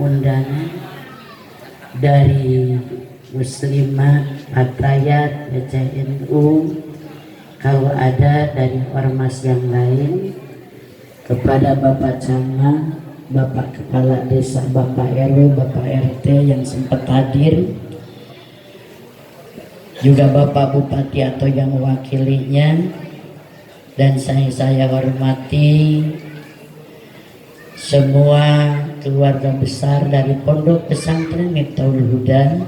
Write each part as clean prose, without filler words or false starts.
undangan dari Muslimat, Fatayat, PCNU, kalau ada dari ormas yang lain, kepada Bapak Camat, Bapak Kepala Desa, Bapak RW, Bapak RT yang sempat hadir, juga Bapak Bupati atau yang mewakilinya, dan saya hormati semua keluarga besar dari Pondok Pesantren Miftahul Huda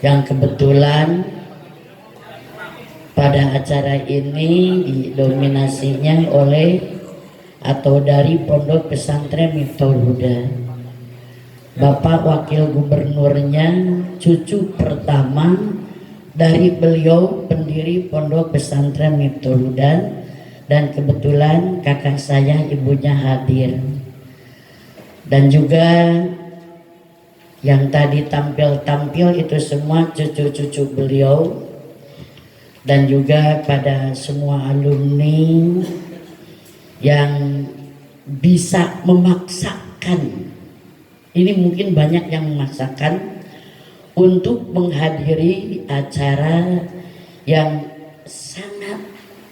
yang kebetulan pada acara ini didominasinya oleh atau dari Pondok Pesantren Miftahul Huda. Bapak Wakil Gubernurnya cucu pertama dari beliau pendiri Pondok Pesantren Miftahul Huda, dan kebetulan kakak saya ibunya hadir. Dan juga yang tadi tampil itu semua cucu-cucu beliau, dan juga pada semua alumni yang bisa memaksakan, ini mungkin banyak yang memaksakan untuk menghadiri acara yang sangat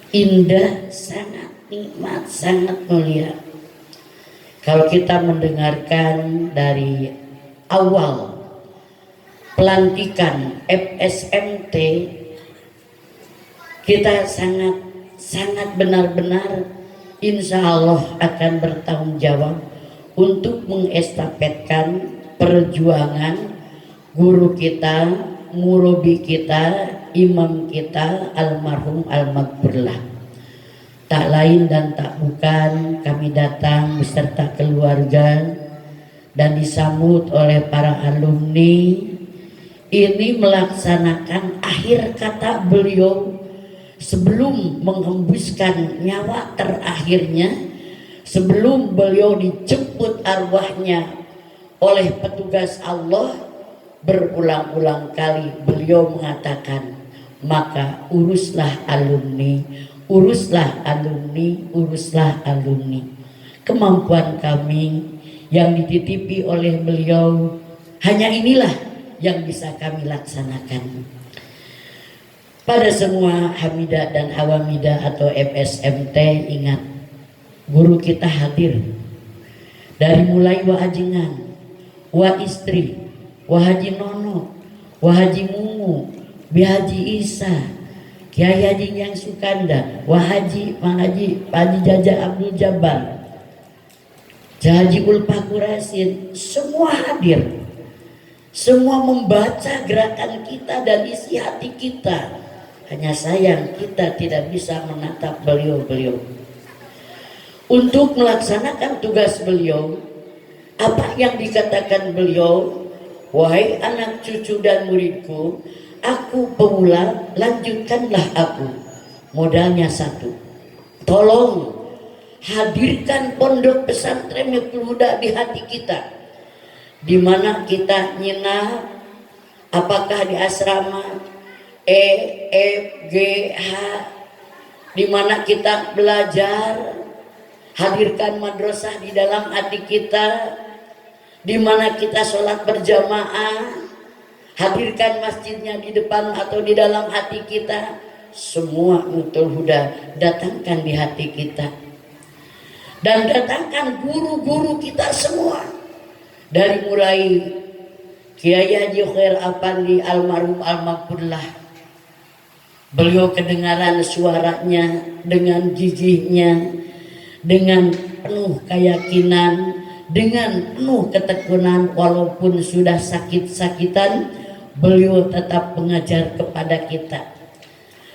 indah, sangat nikmat, sangat mulia. Kalau kita mendengarkan dari awal pelantikan FSMT, kita sangat benar-benar insya Allah akan bertanggung jawab untuk mengestafetkan perjuangan guru kita, murabi kita, imam kita, almarhum almarhumlah. Tak lain dan tak bukan, kami datang beserta keluarga dan disambut oleh para alumni ini melaksanakan akhir kata beliau sebelum menghembuskan nyawa terakhirnya, sebelum beliau dijemput arwahnya oleh petugas Allah. Berulang-ulang kali beliau mengatakan, maka uruslah alumni, uruslah alumni, uruslah alumni. Kemampuan kami yang dititipi oleh beliau, hanya inilah yang bisa kami laksanakan. Pada semua hamidah dan awamidah atau FSMT, ingat, guru kita hadir. Dari mulai wa ajingan, wa istri, wa Haji Nono, wa Haji Mungu, bi Haji Isa, Kiai Haji Yang Sukanda, wa Haji Mang Haji Pak Haji Jaja Abdul Jabbar, Haji Ulfa Qurasin, semua hadir. Semua membaca gerakan kita dan isi hati kita. Hanya sayang kita tidak bisa menatap beliau-beliau. Untuk melaksanakan tugas beliau, apa yang dikatakan beliau, wahai anak cucu dan muridku, aku pemula, lanjutkanlah aku. Modalnya satu, tolong hadirkan Pondok Pesantren Miftahul Huda di hati kita, di mana kita nyenah, apakah di asrama E, F, G, H, di mana kita belajar. Hadirkan madrasah di dalam hati kita, di mana kita sholat berjamaah. Hadirkan masjidnya di depan atau di dalam hati kita. Semua Miftahul Huda datangkan di hati kita, dan datangkan guru-guru kita semua, dari mulai Kiai Haji Khair Apandi almarhum almarhumlah. Beliau kedengaran suaranya dengan gigihnya, dengan penuh keyakinan, dengan penuh ketekunan, walaupun sudah sakit-sakitan, beliau tetap mengajar kepada kita.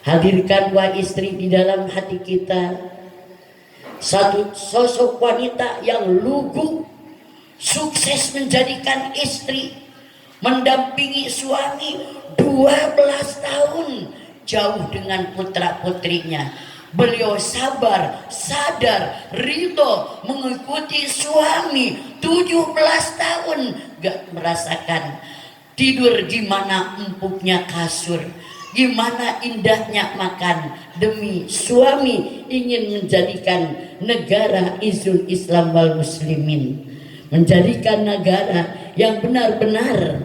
Hadirkan wa istri di dalam hati kita, satu sosok wanita yang lugu, sukses menjadikan istri, mendampingi suami 12 tahun jauh dengan putra-putrinya. Beliau sabar, sadar, ridho mengikuti suami 17 tahun, gak merasakan tidur di mana empuknya kasur, gimana indahnya makan, demi suami ingin menjadikan negara izul Islam wal muslimin. menjadikan negara yang benar-benar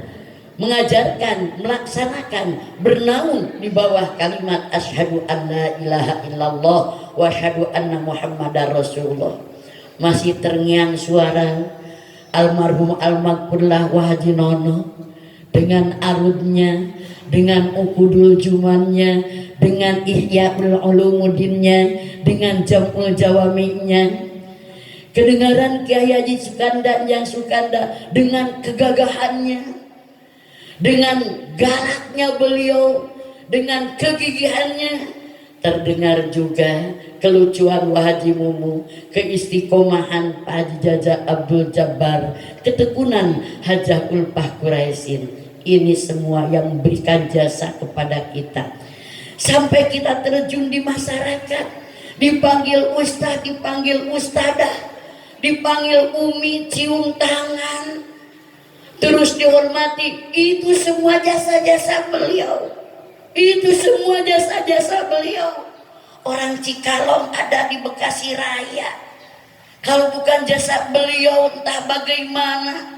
mengajarkan, melaksanakan, bernaung di bawah kalimat asyhadu an la ilaha illallah wa asyhadu anna muhammadar rasulullah. Masih terngiang suara almarhum almarhumlah Wahaji Nono dengan arudnya, dengan ukudul jumannya, dengan ihyaul ulumuddinnya, dengan jamul jawami'nya. Kedengaran Kiai Haji Sukanda yang Sukanda dengan kegagahannya, dengan galaknya beliau, dengan kegigihannya. Terdengar juga kelucuan Wahaji Mumu, keistiqomahan Pak Haji Jaja Abdul Jabbar, ketekunan Hajah Ulpah Quraisin. Ini semua yang memberikan jasa kepada kita sampai kita terjun di masyarakat, dipanggil ustaz, dipanggil ustadzah, dipanggil umi, cium tangan, terus dihormati. Itu semua jasa-jasa beliau. Itu semua jasa-jasa beliau. Orang Cikalong ada di Bekasi Raya. Kalau bukan jasa beliau entah bagaimana.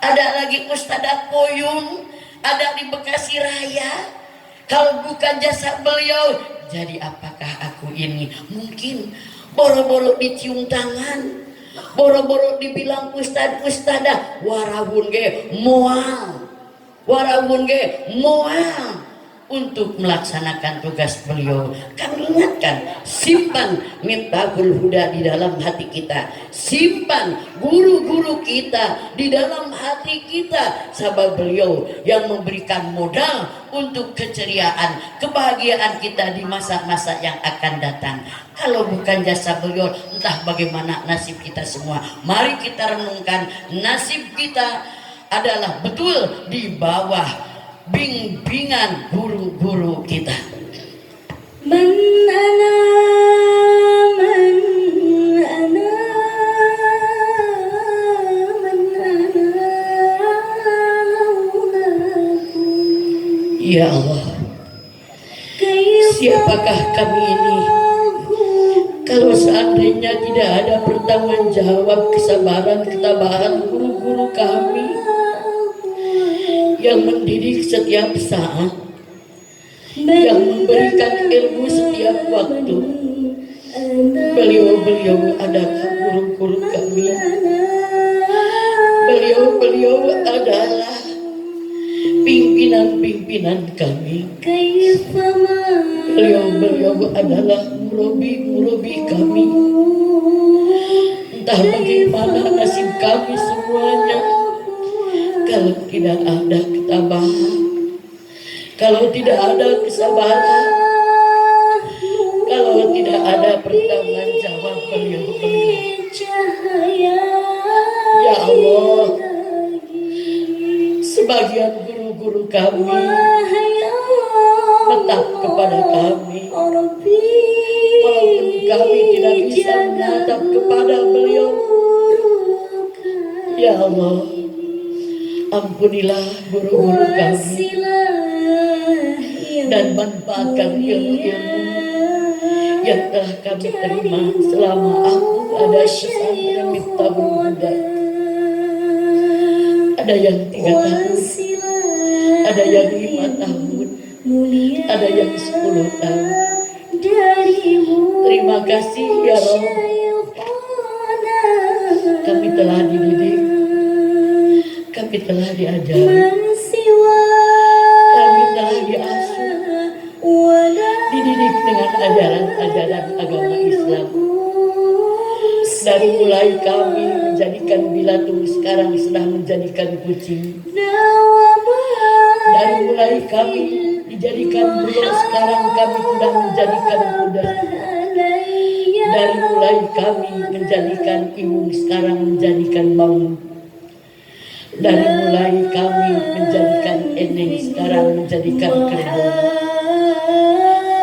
Ada lagi Ustadzah Koyun ada di Bekasi Raya. Kalau bukan jasa beliau, jadi apakah aku ini? Mungkin boro-boro dicium tangan, boro-boro dibilang ustad-ustadah, warawun ge moal, warawun ge moal untuk melaksanakan tugas beliau. Kami ingatkan, simpan Miftahul Huda di dalam hati kita, simpan guru-guru kita di dalam hati kita, sabab beliau yang memberikan modal untuk keceriaan, kebahagiaan kita di masa-masa yang akan datang. Kalau bukan jasa beliau, entah bagaimana nasib kita semua. Mari kita renungkan, nasib kita adalah betul di bawah bimbingan guru-guru kita. Man ana, man ana, man ana, ya Allah, siapakah kami ini? Kalau seandainya tidak ada pertanggung jawab, kesabaran, ketabahan guru-guru kami yang mendidik setiap saat, yang memberikan ilmu setiap waktu, beliau-beliau adalah guru-guru kami. Beliau-beliau adalah pimpinan-pimpinan kami. Beliau-beliau adalah murabi-murabi kami. Entah bagaimana nasib kami semuanya kalau tidak ada ketabahan, kalau tidak ada kesabaran, kalau tidak ada pertanggung jawab beliau-beliau. Ya Allah, sebagian guru-guru kami menatap kepada kami, walaupun kami tidak bisa menatap kepada beliau. Ya Allah, ampunilah guru-guru kami dan manfaatkan ilmu-ilmu yang telah kami terima selama aku ada pesantren Miftahul Huda. Ada yang 3 tahun, ada yang 5 tahun, ada yang 10 tahun. Terima kasih ya Rabb, kami telah dididik, kami telah diajari, kami telah diasuh, dididik dengan ajaran-ajaran agama Islam. Dari mulai kami menjadikan bilatung, sekarang sudah menjadikan kucing. Dari mulai kami dijadikan burung, sekarang kami sudah menjadikan kuda. Dari mulai kami menjadikan iwung, sekarang menjadikan bambu. Dari mulai kami menjadikan eneng, sekarang menjadikan kerbau.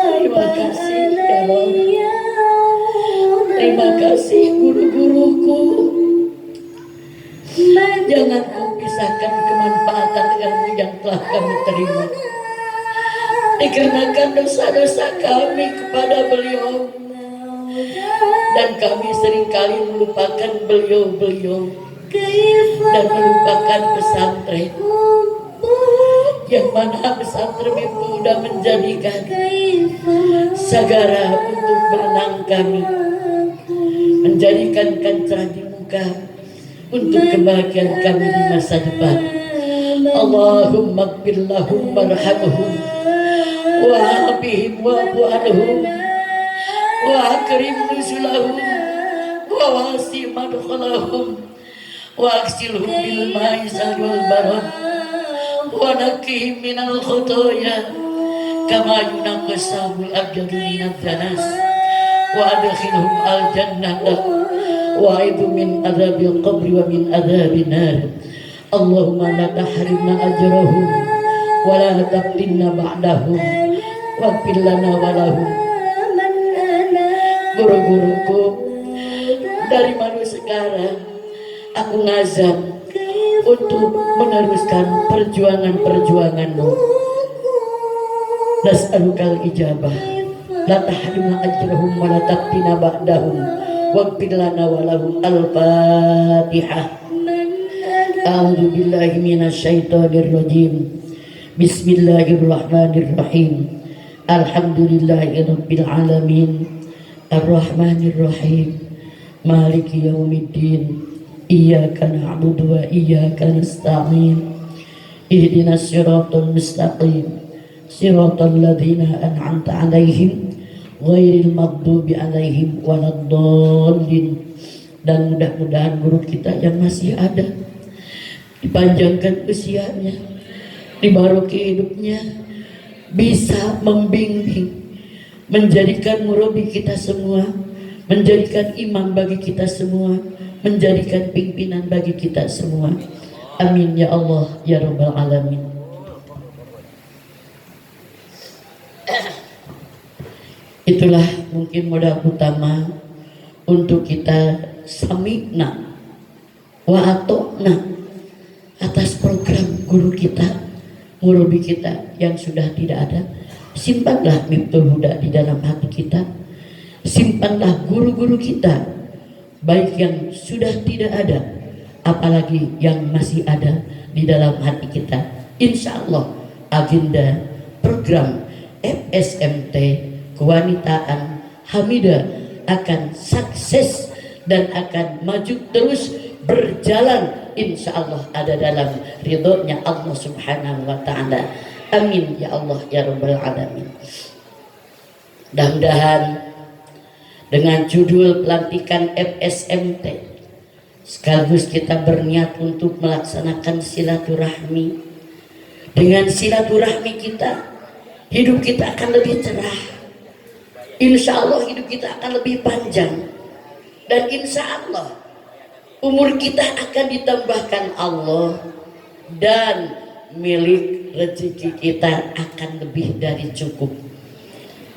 Terima kasih ya Allah. Terima kasih guru-guruku. Jangan kau pisahkan kemanfaatan ilmu yang telah kami terima, dikarenakan dosa-dosa kami kepada beliau, dan kami seringkali melupakan beliau-beliau. dan melupakan pesantren, yang mana pesantren itu sudah menjadikan sagara untuk berenang kami, menjadikan kancah di muka untuk kebahagiaan kami di masa depan. Allahumma ighfir lahum warhamhum wa'afihim wa'fu anhum wa akrim nuzulahum wa wasi' madkhalahum wa aksilhum bil ma'i wal barad wa naqqihim minal khotoya kama yunqas sabul abjadu minad danas wa adkhilhum al jannata wa aidu min adzabil qabri wa min adzabin nar. Allahumma la tahrimna ajrahum wa la taftinna ba'dahum waghfir lana wa lahum. Guru-guruku, dari mana sekarang aku ngazan untuk meneruskan perjuangan-perjuanganmu. Nas'alukal ijabah, la tahrimna ajrahum wa la taftinna ba'dahum waghfir lana wa lahum. Al-Fatihah. A'udzu billahi minasyaitonir rajim. Bismillahirrahmanirrahim. Alhamdulillahirabbil alamin. Arrahmanir rahim. Maliki yaumiddin. Iyyaka na'budu wa iyyaka nasta'in. Ihdinas siratal mustaqim. Siratal ladzina an'amta 'alaihim ghairil maghdubi 'alaihim waladdallin. Dan mudah-mudahan guru kita yang masih ada dipanjangkan usianya, dibaroki hidupnya, bisa membimbing, menjadikan murabi kita semua, menjadikan imam bagi kita semua, menjadikan pimpinan bagi kita semua. Amin ya Allah ya Rabbal Alamin. Itulah mungkin modal utama untuk kita sami'na wa ata'na atas program guru kita, murabi kita yang sudah tidak ada. Simpanlah Miftahul Huda di dalam hati kita, simpanlah guru-guru kita, baik yang sudah tidak ada apalagi yang masih ada di dalam hati kita. Insya Allah agenda program FSMT Kewanitaan Hamidah akan sukses dan akan maju terus berjalan, insya Allah ada dalam ridhonya Allah subhanahu wa ta'ala. Amin ya Allah ya Rabbal Alamin. Mudah-mudahan dengan judul pelantikan FSMT sekaligus kita berniat untuk melaksanakan silaturahmi. Dengan silaturahmi kita, hidup kita akan lebih cerah, insya Allah hidup kita akan lebih panjang, dan insya Allah umur kita akan ditambahkan Allah, dan milik rezeki kita akan lebih dari cukup.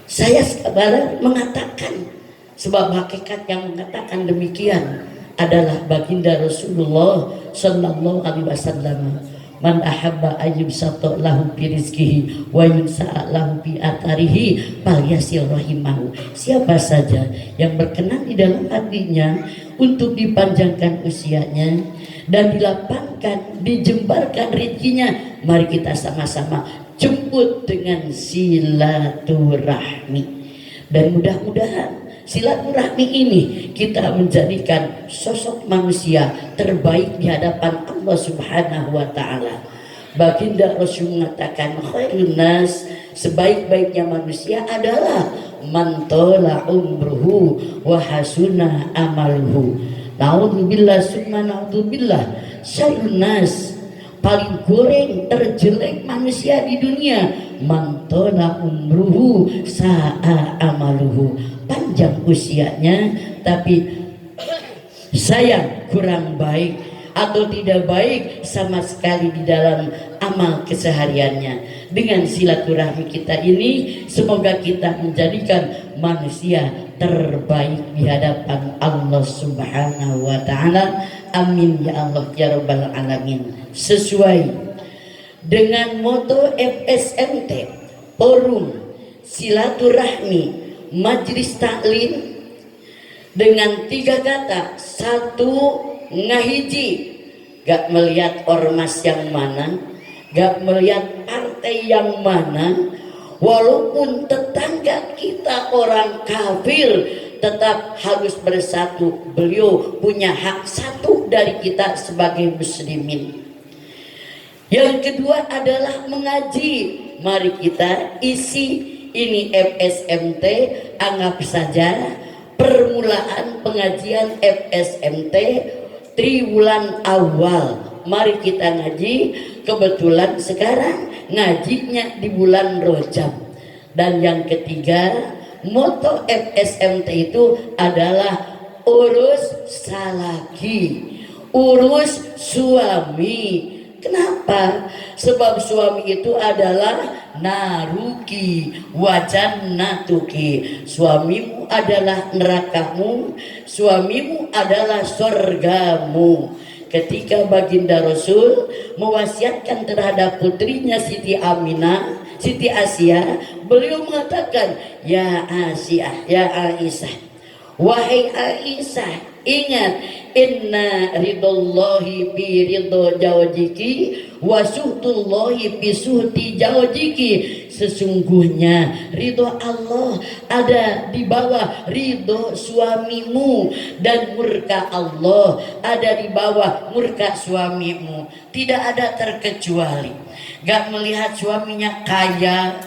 Saya sekarang mengatakan, sebab hakikat yang mengatakan demikian adalah baginda Rasulullah sallallahu alaihi wasallam. Man ahabba ayyubsata lahu fi rizqihi wa yunsa'a lahu fi atharihi falyasil rahimahu. Siapa saja yang berkenan di dalam hatinya untuk dipanjangkan usianya dan dilapangkan, dijembarkan rezekinya, mari kita sama-sama jemput dengan silaturahmi. Dan mudah-mudahan silaturahmi ini kita menjadikan sosok manusia terbaik di hadapan Allah subhanahu wa ta'ala. Baginda Rasul mengatakan, khairun nas, sebaik-baiknya manusia adalah man tola umruhu wa hasuna amaluhu. Naudzubillah summa naudzubillah. Syarrun nas, paling goreng terjelek manusia di dunia, man tola umruhu sa'a amaluhu. Panjang usianya tapi sayang kurang baik atau tidak baik sama sekali di dalam amal kesehariannya. Dengan silaturahmi kita ini, semoga kita menjadikan manusia terbaik di hadapan Allah subhanahu wa ta'ala. Amin ya Allah ya Rabbal Alamin. Sesuai dengan moto FSMT, forum silaturahmi majlis taklim, dengan 3 kata: 1. ngahiji, gak melihat ormas yang mana, gak melihat partai yang mana, walaupun tetangga kita orang kafir tetap harus bersatu. Beliau punya hak satu dari kita sebagai muslimin. Yang kedua adalah mengaji. Mari kita isi ini FSMT, anggap saja permulaan pengajian FSMT triwulan awal. Mari kita ngaji. Kebetulan sekarang ngajinya di bulan Rajab. Dan yang ketiga, moto FSMT itu adalah urus salaki, urus suami. Kenapa? Sebab suami itu adalah naruki wajan natuki. Suamimu adalah nerakamu, suamimu adalah surgamu. Ketika baginda Rasul mewasiatkan terhadap putrinya Siti Aminah, Siti Asia, beliau mengatakan, ya Asia, ya Aisyah, wahai Aisyah, ingat, inna ridallahi bi ridho zawjiki wa suhtullahi bi suhti zawjiki. Sesungguhnya ridho Allah ada di bawah ridho suamimu, dan murka Allah ada di bawah murka suamimu. Tidak ada terkecuali. Gak melihat suaminya kaya,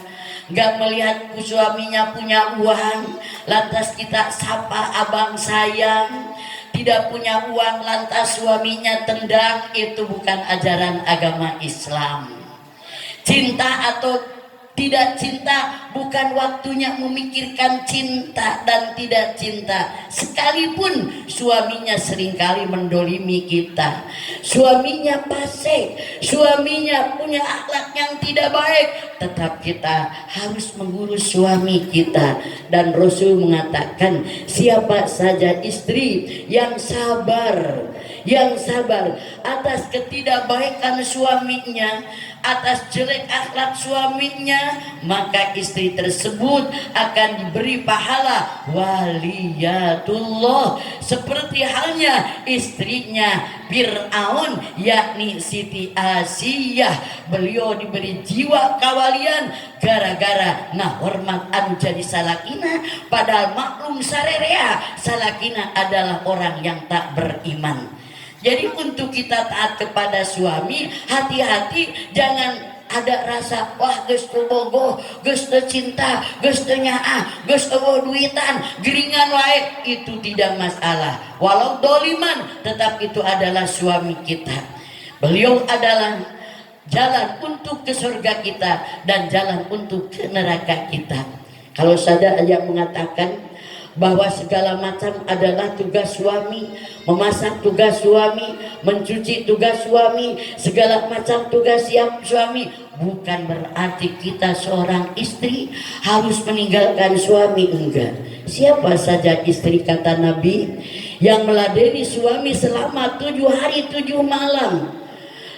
gak melihat suaminya punya uang, lantas kita sapa abang sayang. Tidak punya uang lantas suaminya tendang, itu bukan ajaran agama Islam. Cinta atau tidak cinta bukan waktunya memikirkan cinta dan tidak cinta. Sekalipun suaminya seringkali mendolimi kita, suaminya fasik, suaminya punya akhlak yang tidak baik, tetap kita harus mengurus suami kita. Dan Rasul mengatakan, siapa saja istri yang sabar atas ketidakbaikan suaminya, atas jelek akhlak suaminya, maka istri tersebut akan diberi pahala waliyatullah, seperti halnya istrinya Fir'aun, yakni Siti Asiyah. Beliau diberi jiwa kawalian gara-gara nah hormat anu jadi Salakinah, padahal maklum sarerea Salakinah adalah orang yang tak beriman. Jadi untuk kita taat kepada suami, hati-hati, jangan ada rasa wah geus teu bogoh, geus teu cinta, geus teu nyaah, geus teu duitan, geringan wae, itu tidak masalah. Walau doliman, tetap itu adalah suami kita. Beliau adalah jalan untuk ke surga kita dan jalan untuk ke neraka kita. Kalau saja ayah mengatakan bahwa segala macam adalah tugas suami, memasak tugas suami, mencuci tugas suami, segala macam tugas yang suami, bukan berarti kita seorang istri harus meninggalkan suami, enggak. Siapa saja istri, kata Nabi, yang meladeni suami selama 7 hari 7 malam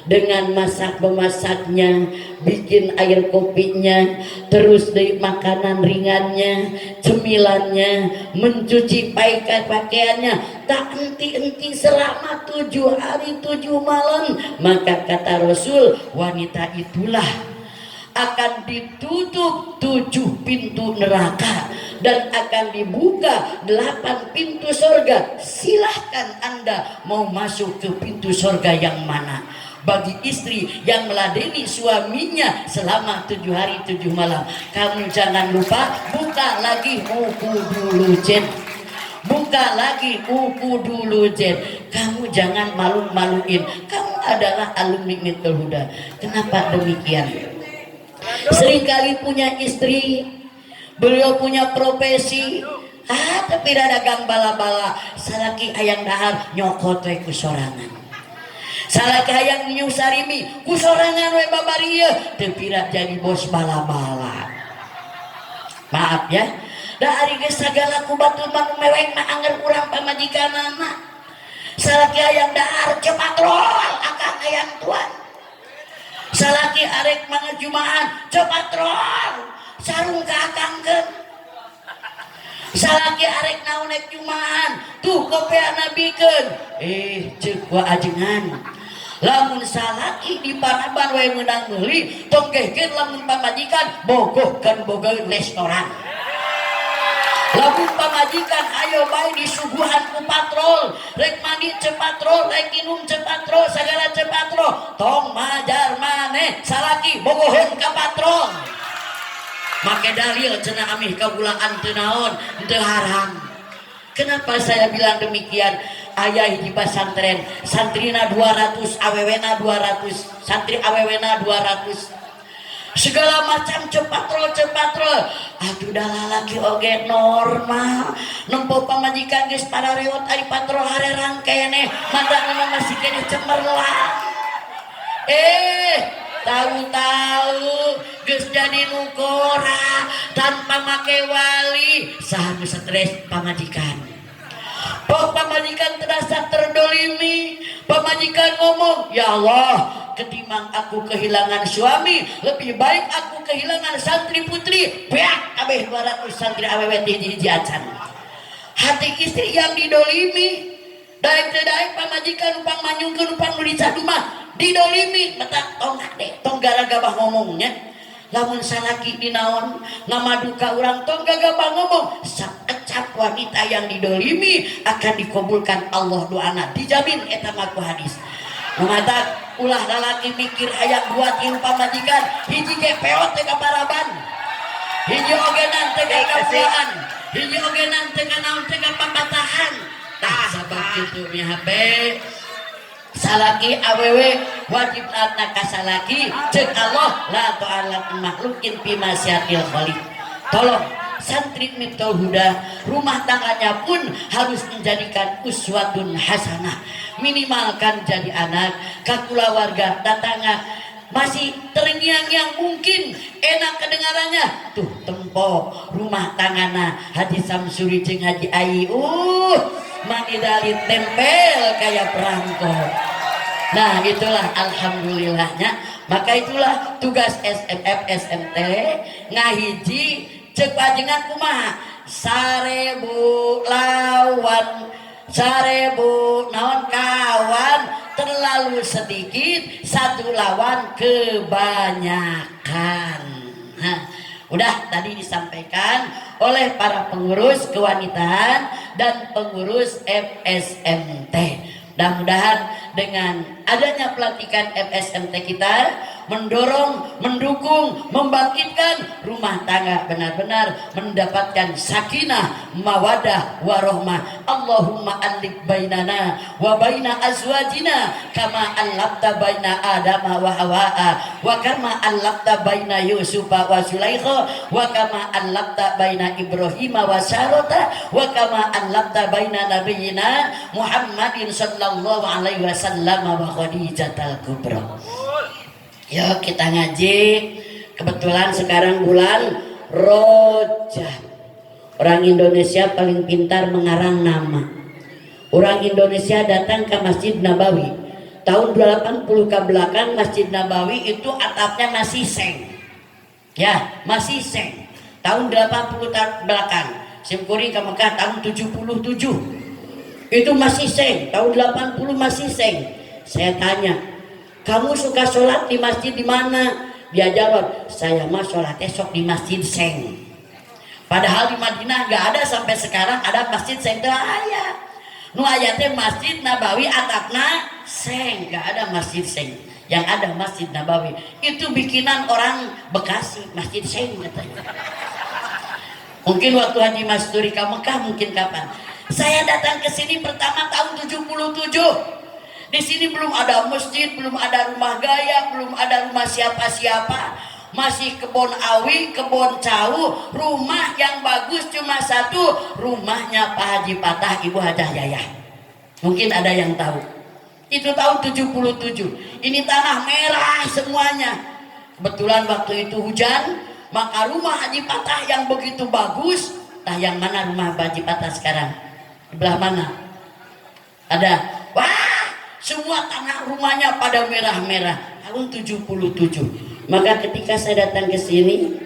dengan masak-memasaknya, bikin air kopinya, terus dari makanan ringannya, cemilannya, mencuci pakaiannya, tak henti-henti selama 7 hari 7 malam, maka kata Rasul, wanita itulah akan ditutup 7 pintu neraka dan akan dibuka 8 pintu surga. Silahkan Anda mau masuk ke pintu surga yang mana. Bagi istri yang meladeni suaminya selama 7 hari 7 malam, kamu jangan lupa buka lagi buku dulu, Jen. Buka lagi buku dulu, Jen. Kamu jangan malu-maluin. Kamu adalah alumni Mitul Huda. Kenapa demikian? Seringkali punya istri, beliau punya profesi, tapi dagang bala-bala, salaki hayang dahar nyokot we ku sorangan. Salaki hayang nyusarimi ku sorangan we babarieu, teu pira jadi bos bala-bala. Maaf ya, da ari geus sagala ku batur manu meweng mah angger urang pamajikanana. Salaki hayang dahar cepat rol akang hayang tuan. Salaki arek mangajumaan cepat rol sarung ka akangkeun. salaki arek naon ek jumaan tuh kopea nabikeun ceuk wa ajengan lamun salaki di Paraban wae meunang meuli tong gehkeun lamun pamajikan bogohkeun boga restoran. Lamun pamajikan ayo bae disuguhan ku patrol, rek mandi ce patrol, rek minum ce patrol, sagala ce patrol. Tong majar maneh salaki bogoheun ka patrol. Make dalil cenah amih kagulaan teu naon, teu haram. Kenapa saya bilang demikian? Aya hiji pasantren, santrina 200, awewena 200, santri awewena 200. Segala macam cepatro aduh dah lalaki oge normal nempo pamajikan geus pada rewot ari patro harerang kene mandangna masih kene cemerlang tahu-tahu geus jadi nukora tanpa make wali saha stres pamajikan. Pok pamajikan terasa terdolimi, pamajikan ngomong, ya Allah, ketimbang aku kehilangan suami, lebih baik aku kehilangan santri putri. Beak, kabeh 200 santri awewe hiji-hiji acan. Hati istri yang didolimi, daek pamajikan upang manyungkeun upang nu dicadumah, didolimi, mata tong gara-gabah ngomongnya. Lamun salaki dinaon ngamadu ka urang tong gagabah ngomong sakecap wanita yang didolimi akan dikabulkan Allah doana dijamin eta mah ku hadis. Mata ulah lalaki mikir aya buat ieu pamajikan hiji ge peot teh ka Paraban hiji oge nante ka kabulaan hiji oge nante ka naon teh ka papatahan tah sabab kitu nya habe salaki awewe wajib taatna ka salaki ceuk Allah la ta'ala makhlukin fi masyatil khaliq. Tolong santri Miftahul Huda rumah tangganya pun harus menjadikan uswatun hasanah, minimalkan jadi anak kakula warga tetangga masih terngiang-ngiang mungkin enak kedengarannya tuh tempo rumah tanggana Haji Samsuri jeung Haji Ai mani dari tempel kayak perangko. Nah itulah alhamdulillahnya. Maka itulah tugas SMF SMT ngahiji cek pajengan kumaha 1000 lawan 1000 naon kawan terlalu sedikit, 1 lawan kebanyakan. Nah, udah tadi disampaikan oleh para pengurus kewanitaan dan pengurus FSMT. Mudah-mudahan dengan adanya pelantikan FSMT kita mendorong, mendukung, membangkitkan rumah tangga benar-benar mendapatkan sakinah, mawadah, warohmah. Allahumma alif bainana wa baina azwajina kama allafta baina Adama wa Hawa'a wa kama allafta baina Yusufa wa Sulaikha wa kama allafta baina Ibrahima wa Sarata wa kama allafta baina nabiyyina Muhammadin sallallahu alaihi wasallam wa Khadijatul Kubra. Yuk kita ngaji. Kebetulan sekarang bulan Rajab. Orang Indonesia paling pintar mengarang nama. Orang Indonesia datang ke Masjid Nabawi tahun 80 ke belakang. Masjid Nabawi itu atapnya masih seng, ya masih seng. Tahun 80 belakang Simkuring ke Mekah tahun 77 itu masih seng. Tahun 80 masih seng. Saya tanya, kamu suka sholat di masjid di mana? Dia jawab, saya mah sholat esok di masjid seng. Padahal di Madinah gak ada sampai sekarang ada masjid seng teh aya. Nu aya teh Masjid Nabawi atapna seng, gak ada masjid seng. Yang ada Masjid Nabawi itu bikinan orang Bekasi, masjid seng katanya. Mungkin waktu Haji Masturi ke Mekah, mungkin kapan? Saya datang ke sini pertama tahun 77. Di sini belum ada masjid, belum ada rumah gaya, belum ada rumah siapa-siapa. Masih kebun awi, kebun cau. Rumah yang bagus cuma satu, rumahnya Pak Haji Patah, Ibu Hajah Yayah. Mungkin ada yang tahu. Itu tahun 77. Ini tanah merah semuanya. Kebetulan waktu itu hujan, maka rumah Haji Patah yang begitu bagus. Nah, yang mana rumah Haji Patah sekarang? Di belah mana? Ada. Wah! Semua tanah rumahnya pada merah-merah tahun 77. Maka ketika saya datang ke sini,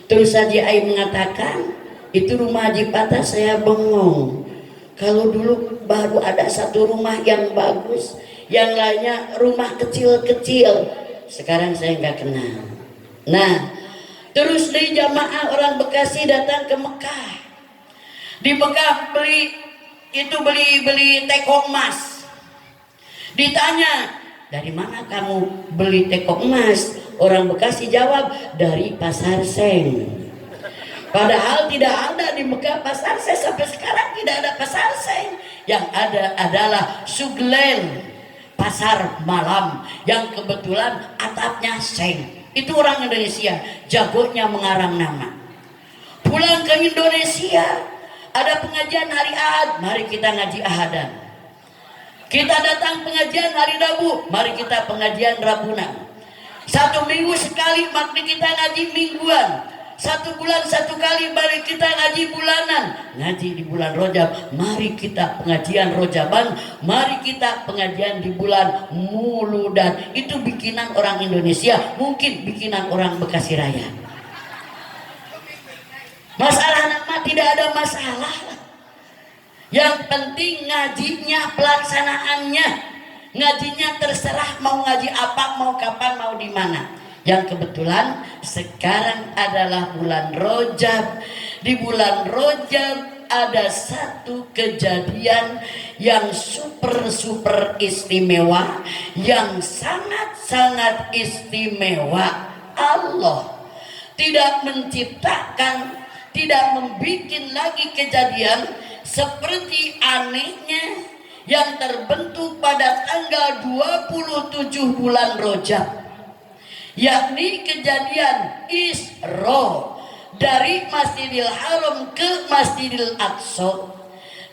terus Haji Ai mengatakan, Itu rumah Haji Patah saya bengong. Kalau dulu baru ada satu rumah yang bagus, yang lainnya rumah kecil-kecil. Sekarang saya nggak kenal. Nah, terus dari jamaah orang Bekasi datang ke Mekah. Di Mekah beli teko emas. Ditanya, dari mana kamu beli teko emas? Orang Bekasi jawab, dari Pasar Seng. Padahal tidak ada di Mekah pasar seng, sampai sekarang tidak ada pasar seng. Yang ada adalah Suglen, pasar malam yang kebetulan atapnya seng. Itu orang Indonesia, jagonya mengarang nama. Pulang ke Indonesia, ada pengajian hari Ahad, mari kita ngaji Ahadan. Kita datang pengajian hari Rabu, mari kita pengajian Rabunan. 1 minggu sekali, mari kita ngaji mingguan. 1 bulan 1 kali, mari kita ngaji bulanan. Ngaji di bulan Rojab, mari kita pengajian Rojaban. Mari kita pengajian di bulan Muludan. Itu bikinan orang Indonesia, mungkin bikinan orang Bekasi Raya. Masalah nama tidak ada masalah. Yang penting ngajinya, pelaksanaannya. Ngajinya terserah mau ngaji apa, mau kapan, mau di mana. Yang kebetulan sekarang adalah bulan Rojab. Di bulan Rojab ada satu kejadian yang super istimewa, yang sangat istimewa. Allah tidak menciptakan, tidak membuat lagi kejadian seperti anehnya yang terbentuk pada tanggal 27 bulan Rojab, yakni kejadian Isra dari Masjidil Haram ke Masjidil Aqsa,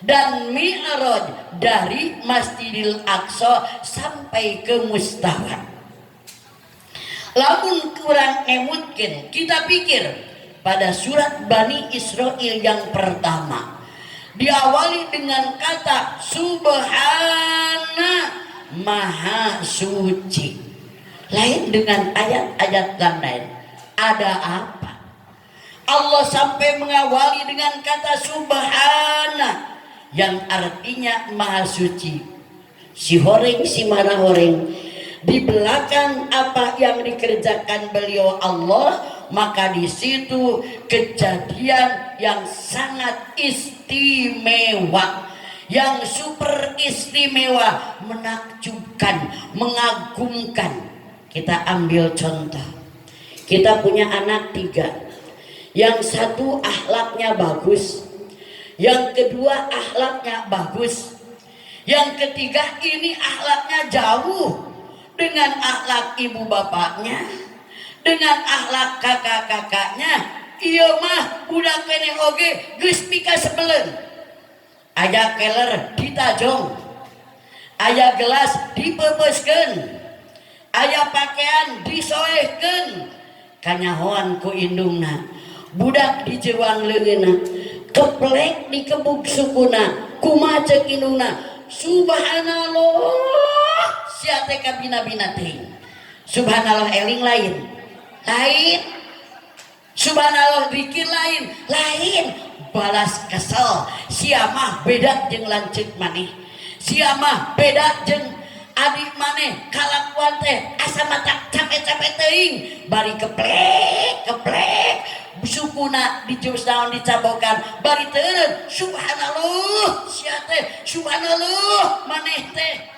dan Mi'raj dari Masjidil Aqsa sampai ke Mustawa. Lamun kurang emutkeun, kita pikir pada surat Bani Israil yang pertama diawali dengan kata Subhana, Maha Suci. Lain dengan ayat-ayat lain. Ada apa? Allah sampai mengawali dengan kata Subhana, yang artinya Maha Suci. Si horeng, si mana horeng. Di belakang apa yang dikerjakan beliau Allah, maka di situ kejadian yang sangat istimewa, yang super istimewa, menakjubkan, mengagumkan. Kita ambil contoh. Kita punya anak 3. Yang satu akhlaknya bagus, yang kedua akhlaknya bagus, yang ketiga ini akhlaknya jauh dengan akhlak ibu bapaknya, dengan akhlak kakak-kakaknya. Iya mah budak kene oge geus pika sebelen. Aya keler ditajong, aya gelas dipepeskeun, aya pakaian disoehkeun, kanyahoan ku indungna. Budak dijewang leungeunna, keplek dikebuk sukuna, kumaha ceuk indungna, subhanallah sia teh kabina-bina teh. Subhanallah eling lain. Subhanallah zikir lain. Balas kesel, sia mah beda jeung lanceuk maneh, sia mah beda jeung adik maneh, kalakuan teh asa mata capek-capek teuing, bari keplek sukuna dijus daun dicabokan, bari teureun subhanallah sia teh subhanallah maneh teh.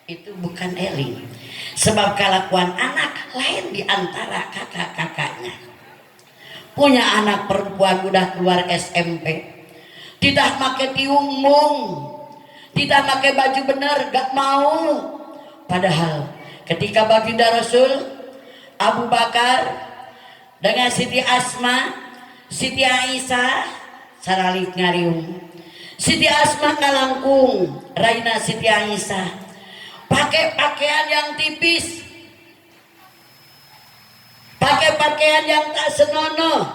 Itu bukan eling. Sebab kelakuan anak lain di antara kakak-kakaknya. Punya anak perempuan udah keluar SMP, tidak pakai tiung mung, tidak pakai baju bener, gak mau. Padahal ketika baginda Rasul Abu Bakar dengan Siti Asma, Siti Aisyah saralik ngariung, Siti Asma ngalangkung Raina Siti Aisyah pakai pakaian yang tipis, pakai pakaian yang tak senonoh,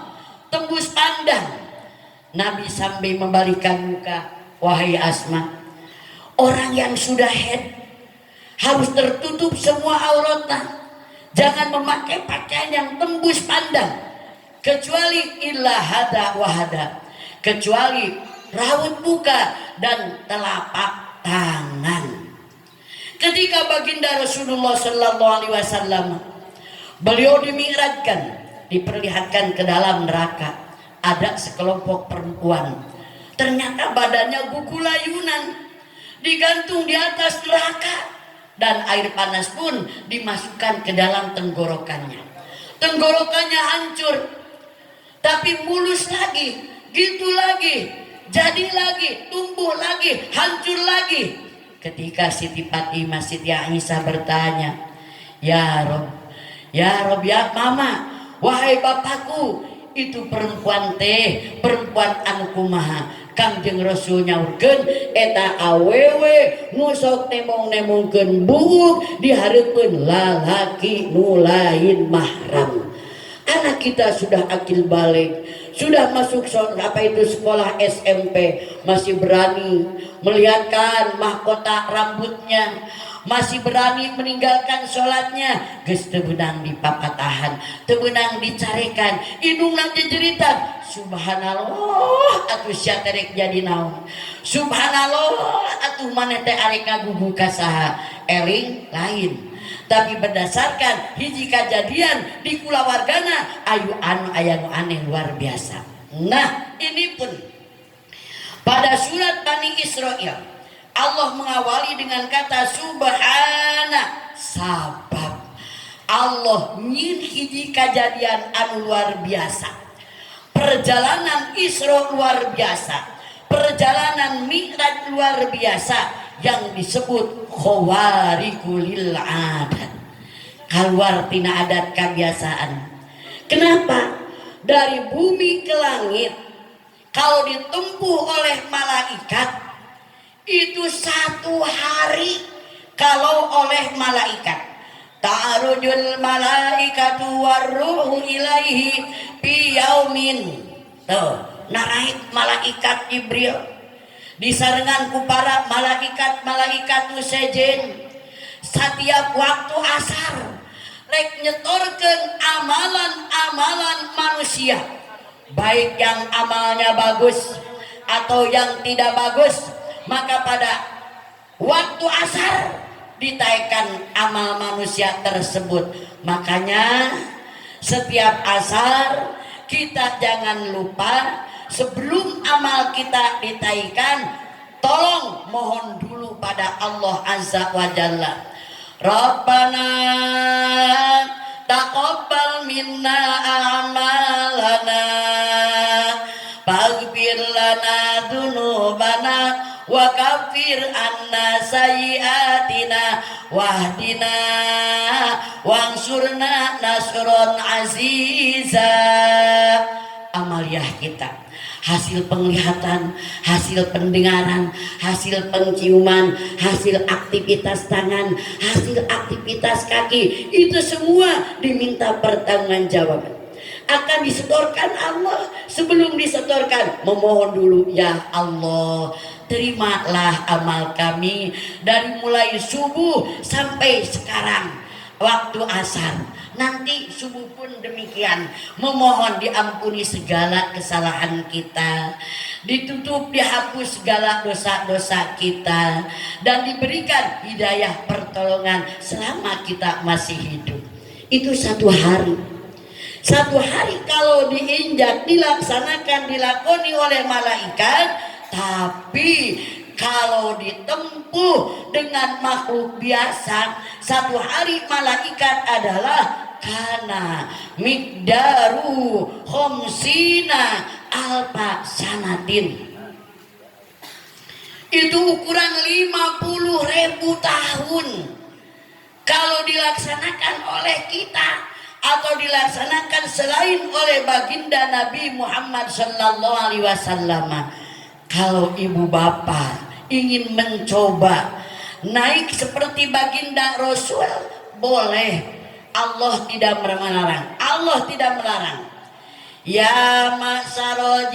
tembus pandang. Nabi sambil membalikkan muka, wahai Asma, orang yang sudah head harus tertutup semua auratnya, jangan memakai pakaian yang tembus pandang, kecuali illa hada wahada, kecuali raut muka dan telapak tangan. Ketika baginda Rasulullah Sallallahu Alaihi Wasallam beliau dimi'rajkan, diperlihatkan ke dalam neraka, ada sekelompok perempuan, ternyata badannya gugulayunan, digantung di atas neraka, dan air panas pun dimasukkan ke dalam tenggorokannya. Tenggorokannya hancur, tapi mulus lagi, gitu lagi, jadi lagi, tumbuh lagi, hancur lagi. Ketika Siti Fatimah, Siti Aisyah bertanya, ya Rob, ya Mama, wahai bapakku, itu perempuan teh, perempuan anu kumaha? Kangjeng Rasul nyaurkeun, eta awewe ngusok nemong-nemongkeun buuk dihareupeun lalaki nu lain mahram. Anak kita sudah akil balik, sudah masuk sekolah SMP, masih berani melihatkan mahkota rambutnya, masih berani meninggalkan sholatnya, geus teu beunang dipapatahan, teu beunang dicarekan, indungna jejeritan. Subhanallah, atuh sia terek jadi naon? Subhanallah, atuh maneh teh arek ngagugu ka saha? Eling lain. Tapi berdasarkan hiji kejadian di kulawargana ayu anu aya nu aneh luar biasa. Nah, ini pun pada surat Bani Israil Allah mengawali dengan kata subhana, sabab Allah nyin hiji kejadian anu luar biasa. Perjalanan Isra luar biasa, perjalanan Mi'raj luar biasa, yang disebut khawariqul adat, keluar tina adat kebiasaan. Kenapa? Dari bumi ke langit kalau ditempuh oleh malaikat itu 1 hari. Kalau oleh malaikat, ta'arujul malaikatu warruhu ilaihi fi yaumin. Tuh, naik malaikat Jibril disarengan ku para malaikat nu sejen setiap waktu asar rek nyetorkeun amalan-amalan manusia, baik yang amalnya bagus atau yang tidak bagus, maka pada waktu asar ditaikan amal manusia tersebut. Makanya setiap asar kita jangan lupa, sebelum amal kita ditaikan, tolong mohon dulu pada Allah Azza wa Jalla. Rabbana taqabbal minna a'malana faghfir lana dzunubana wa kaffir anna sayyi'atina wahdina wansurna nasron aziza. Amaliyah kita, hasil penglihatan, hasil pendengaran, hasil penciuman, hasil aktivitas tangan, hasil aktivitas kaki, itu semua diminta pertanggungjawaban. Akan disetorkan Allah. Sebelum disetorkan, memohon dulu, ya Allah, terimalah amal kami dari mulai subuh sampai sekarang waktu asar. Nanti subuh pun demikian, memohon diampuni segala kesalahan kita, ditutup dihapus segala dosa-dosa kita, dan diberikan hidayah pertolongan selama kita masih hidup. Itu 1 hari. 1 hari kalau diinjak, dilaksanakan, dilakoni oleh malaikat. Tapi kalau ditempuh dengan makhluk biasa, 1 hari malaikat adalah kana miqdaru khamsina alfa sanatin. Itu ukuran 50.000 tahun. Kalau dilaksanakan oleh kita atau dilaksanakan selain oleh baginda Nabi Muhammad sallallahu alaihi wasallam. Kalau ibu bapak ingin mencoba naik seperti baginda Rasul, boleh. Allah tidak melarang. Allah tidak melarang. Ya ma'syarul